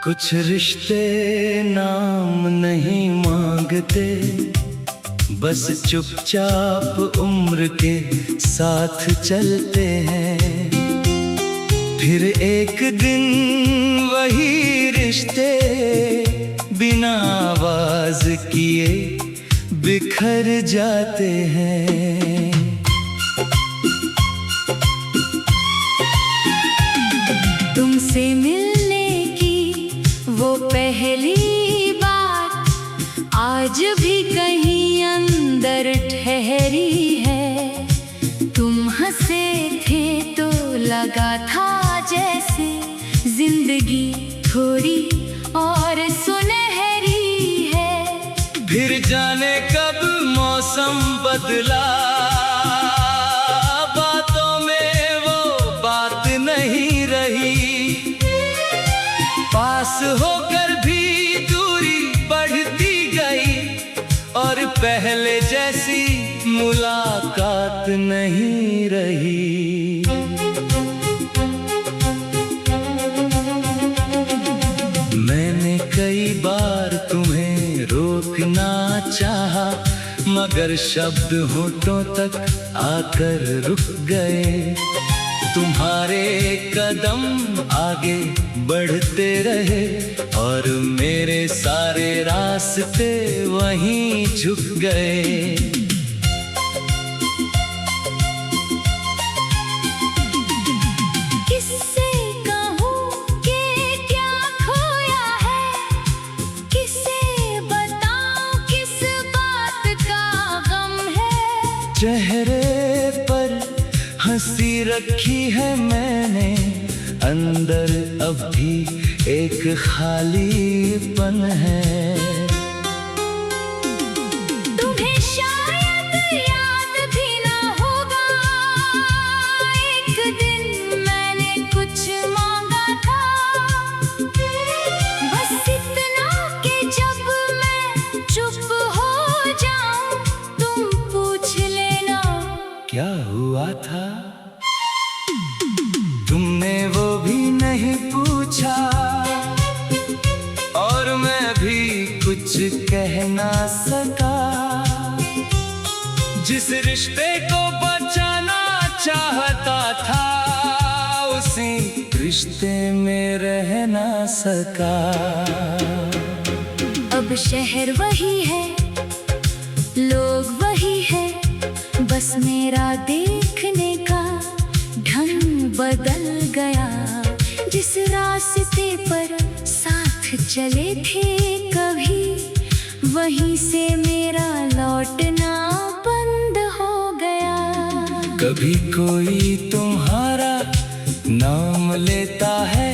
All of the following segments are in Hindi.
कुछ रिश्ते नाम नहीं मांगते, बस चुपचाप उम्र के साथ चलते हैं। फिर एक दिन वही रिश्ते बिना आवाज किए बिखर जाते हैं। तुमसे मिलने की वो पहली बात आज भी कहीं अंदर ठहरी है। तुम हंसे थे तो लगा था जैसे जिंदगी थोड़ी और सुनहरी है। फिर जाने कब मौसम बदला, बातों में वो बात नहीं रही। पास होकर भी दूरी बढ़ती गई और पहले जैसी मुलाकात नहीं रही। मैंने कई बार तुम्हें रोकना चाहा, मगर शब्द होठों तक आकर रुक गए। तुम्हारे कदम आगे बढ़ते रहे और मेरे सारे रास्ते वहीं झुक गए। किससे कहूँ कि क्या खोया है, किसे बताऊँ किस बात का गम है। चेहरे पर हंसी रखी है मैंने, अंदर अब भी एक खालीपन है। तुम्हें शायद याद भी ना होगा, एक दिन मैंने कुछ मांगा था, बस इतना कि जब मैं चुप हो जाऊं तुम पूछ लेना क्या हुआ था। तुमने वो भी नहीं पूछा और मैं भी कुछ कह ना सका। जिस रिश्ते को बचाना चाहता था उसी रिश्ते में रह ना सका। अब शहर वही है, लोग वही है, बस मेरा देखने का ढंग बदल गया। जिस रास्ते पर साथ चले थे कभी, वहीं से मेरा लौटना बंद हो गया। कभी कोई तुम्हारा नाम लेता है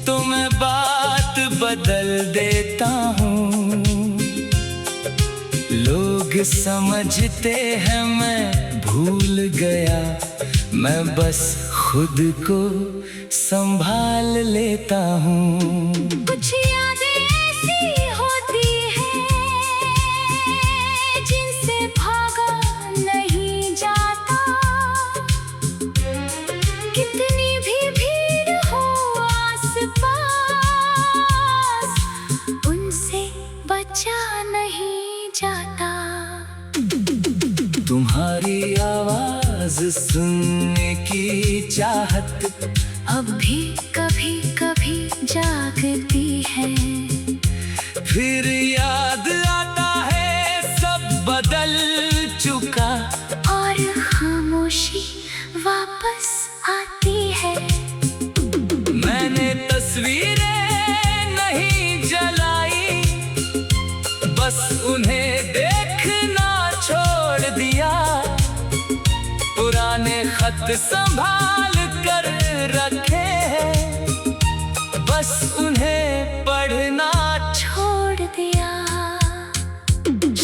तो मैं बात बदल देता हूँ। लोग समझते हैं मैं भूल गया, मैं बस खुद को संभाल लेता हूँ। कुछ यादें ऐसी होती हैं जिनसे भागा नहीं जाता। कितनी भी भीड़ हो आसपास, उनसे बचा नहीं जाता। तुम्हारी आवाज सुनने की चाहत अब भी कभी कभी जागती है। फिर याद आता है सब बदल चुका और खामोशी वापस आती है। मैंने तस्वीरें नहीं जलाई, बस उन्हें देखना छोड़ दिया। पुराने खत संभाल कर रखे हैं, बस उन्हें पढ़ना छोड़ दिया।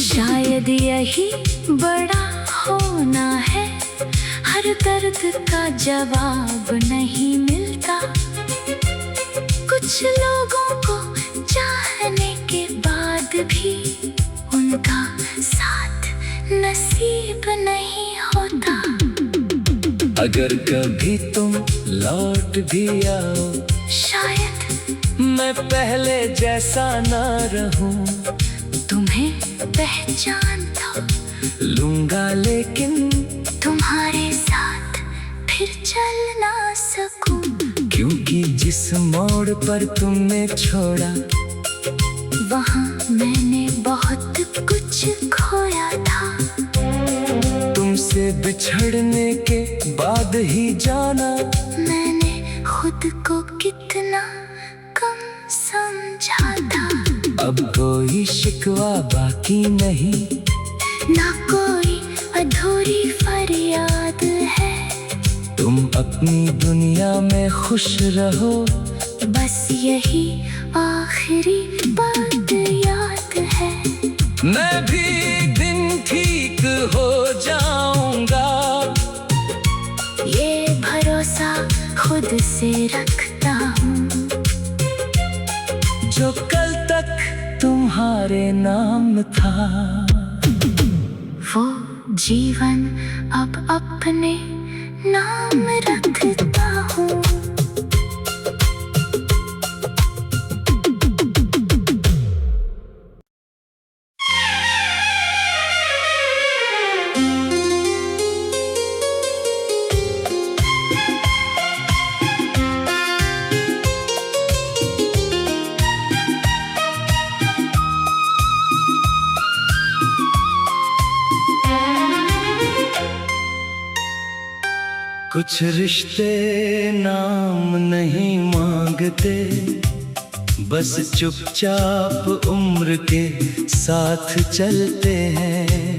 शायद यही बड़ा होना है, हर दर्द का जवाब नहीं मिलता। कुछ लोगों को चाहने के बाद भी उनका साथ नसीब नहीं होता। अगर कभी तुम लौट भी आओ, शायद मैं पहले जैसा ना रहूं, तुम्हें पहचानता लूंगा लेकिन तुम्हारे साथ फिर चल ना सकूं। क्योंकि जिस मोड़ पर तुमने छोड़ा, वहाँ मैंने बहुत कुछ खोया था। तुमसे बिछड़ने के बाद ही जाना, मैंने खुद को कितना कम समझा था। अब कोई शिकवा बाकी नहीं, ना कोई अधूरी फरियाद है। तुम अपनी दुनिया में खुश रहो, बस यही आखिरी बात याद है। मैं भी एक दिन ठीक हो जाऊंगा, ये भरोसा खुद से रखता हूँ। जो कल तक तुम्हारे नाम था, वो जीवन अब अपने नाम रखता हूँ। कुछ रिश्ते नाम नहीं मांगते, बस चुपचाप उम्र के साथ चलते हैं।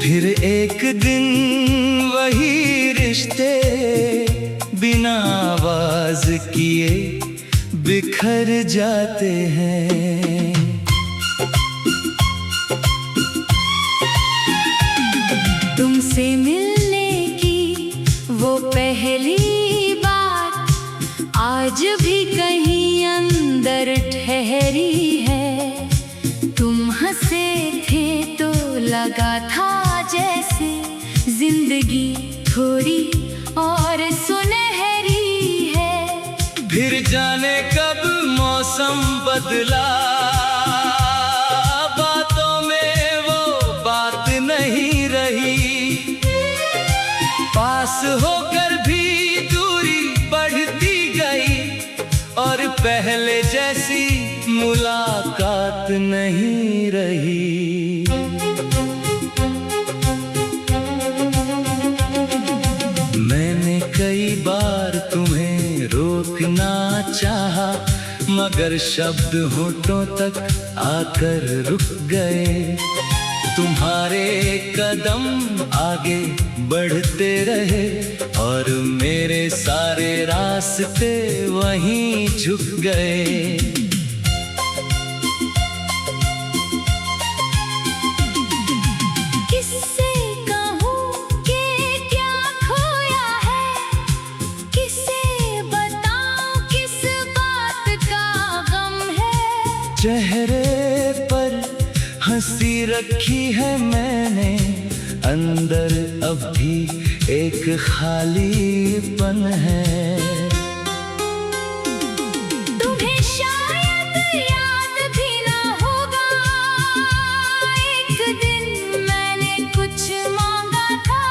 फिर एक दिन वही रिश्ते बिना आवाज किए बिखर जाते हैं। तुमसे मिलने की वो पहली बात आज भी कहीं अंदर ठहरी है। तुम हंसे थे तो लगा था जैसे जिंदगी थोड़ी और सुनहरी है। फिर जाने कब मौसम बदला, बातों में वो बात नहीं रही। पास होकर भी दूरी बढ़ती गई, और पहले जैसी मुलाकात नहीं रही। मैंने कई बार तुम्हें रोकना चाहा, मगर शब्द होठों तक आकर रुक गए। तुम्हारे कदम आगे बढ़ते रहे, और मेरे सारे रास्ते वहीं झुक गए। किससे कहूँ कि क्या खोया है, किसे बताऊँ किस बात का गम है। चेहरे पर हंसी रखी है मैंने, अंदर अब भी एक खालीपन है। तुम्हें शायद याद भी ना होगा, एक दिन मैंने कुछ मांगा था।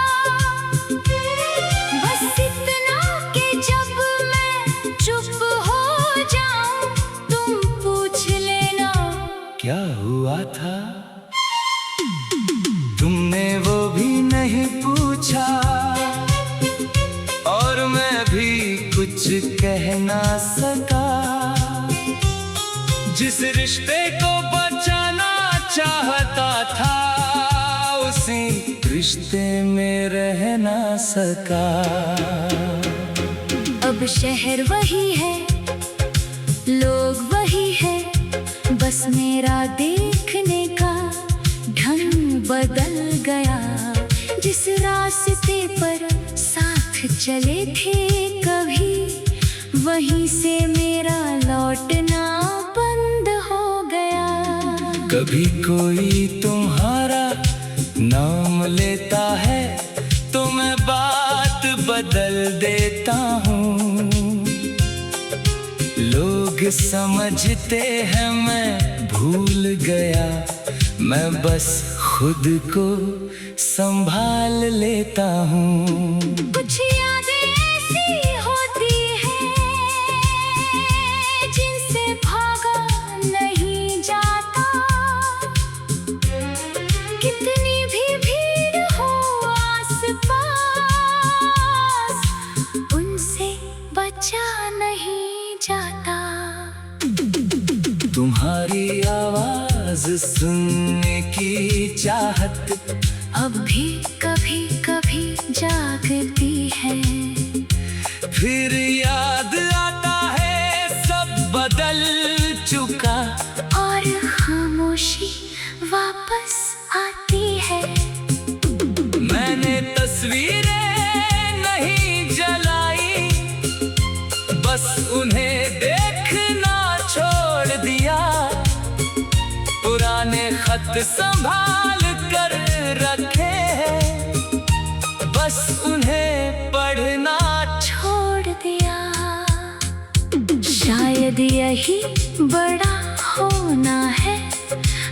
बस इतना कि जब मैं चुप हो जाऊं, तुम पूछ लेना क्या हुआ था। तुमने वो भी नहीं पूछा, और मैं भी कुछ कह ना सका। जिस रिश्ते को बचाना चाहता था, उसी रिश्ते में रह ना सका। अब शहर वही है, लोग वही है, बस मेरा देखने का ढंग बदल गया। जिस रास्ते पर साथ चले थे कभी, वहीं से मेरा लौटना बंद हो गया। कभी कोई तुम्हारा नाम लेता है, तो मैं बात बदल देता हूँ। लोग समझते हैं मैं भूल गया, मैं बस खुद को संभाल लेता हूँ। कुछ यादें ऐसी होती हैं जिनसे भागा नहीं जाता, कितनी भी भीड़ हो आसपास, उनसे बचा नहीं जाता। तुम्हारी आवाज सुनने की चाहत अब भी कभी कभी जागती है, फिर याद आता है सब बदल चुका, और खामोशी वापस आती है। मैंने तस्वीरें नहीं जलाई, बस उन्हें देखना छोड़ दिया, पुराने खत संभाल कर रखे हैं, बस उन्हें पढ़ना छोड़ दिया। शायद यही बड़ा होना है,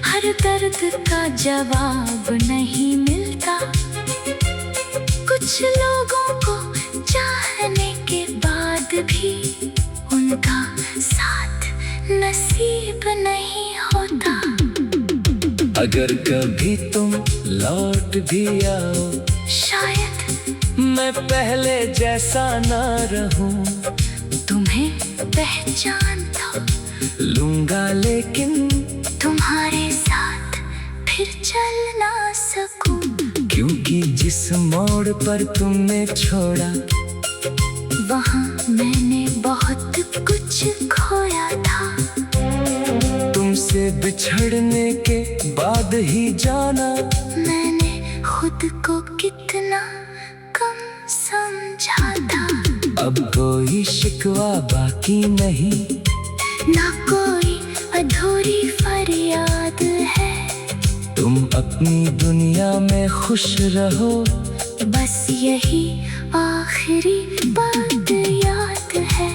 हर दर्द का जवाब नहीं मिलता, कुछ लोगों को चाहने के बाद भी उनका साथ नसीब नहीं होता। अगर कभी तुम लौट भी आओ, शायद मैं पहले जैसा ना रहूं, तुम्हें पहचानता लूंगा लेकिन तुम्हारे साथ फिर चल ना सकूं, क्योंकि जिस मोड़ पर तुमने छोड़ा, वहाँ मैंने बहुत कुछ खोया था। तुमसे बिछड़ने के बाद ही जाना, मैंने खुद को कितना कम समझा था। अब कोई शिकवा बाकी नहीं, ना कोई अधूरी फरियाद है, तुम अपनी दुनिया में खुश रहो, बस यही आखिरी बात याद है।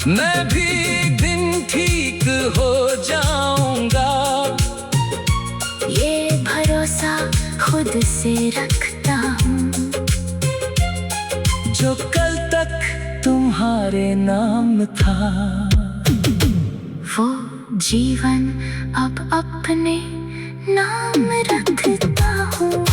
मैं भी एक दिन ठीक हो जाऊंगा, ये भरोसा खुद से रखता हूँ, जो कल तक तुम्हारे नाम था, वो जीवन अब अपने नाम रखता हूँ।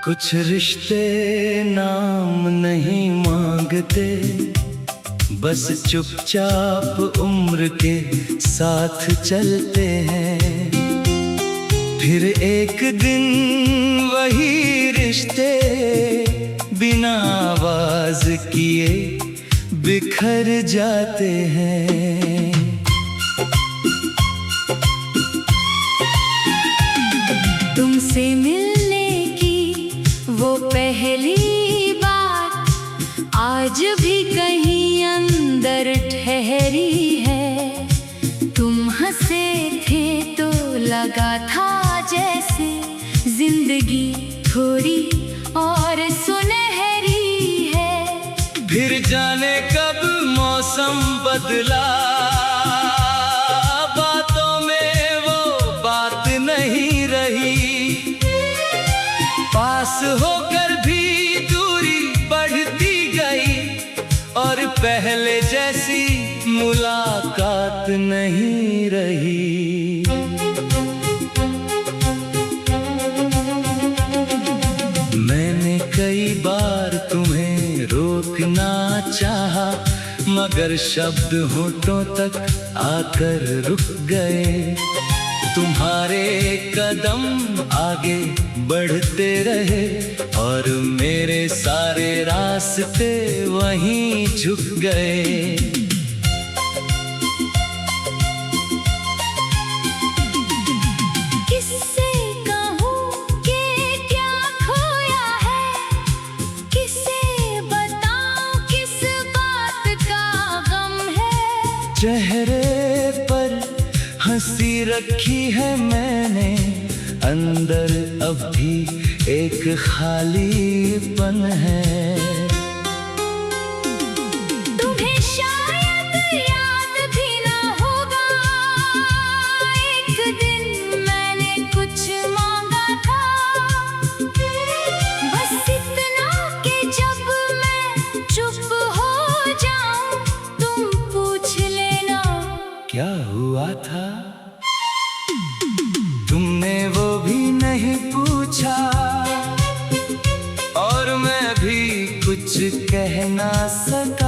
कुछ रिश्ते नाम नहीं मांगते, बस चुपचाप उम्र के साथ चलते हैं, फिर एक दिन वही रिश्ते बिना आवाज किए बिखर जाते हैं। तुमसे मिलने की वो पहली बात आज भी कहीं अंदर ठहरी है। तुम हंसे थे तो लगा था जैसे जिंदगी थोड़ी और सुनहरी है। फिर जाने कब मौसम बदला, बातों में वो बात नहीं रही, पास होकर भी दूरी बढ़ती गई, और पहले जैसी मुलाकात नहीं रही। मैंने कई बार तुम्हें रोकना चाहा, मगर शब्द होठों तक आकर रुक गए। तुम्हारे कदम आगे बढ़ते रहे और मेरे सारे रास्ते वहीं झुक गए। चेहरे पर हंसी रखी है मैंने, अंदर अब भी एक खालीपन है। तुम्हें शायद याद भी ना होगा, एक दिन मैंने कुछ मांगा था, बस इतना कि जब मैं चुप हो जाऊं तुम पूछ लेना क्या हुआ था। तुमने वो भी नहीं पूछा और मैं भी कुछ कह ना सका।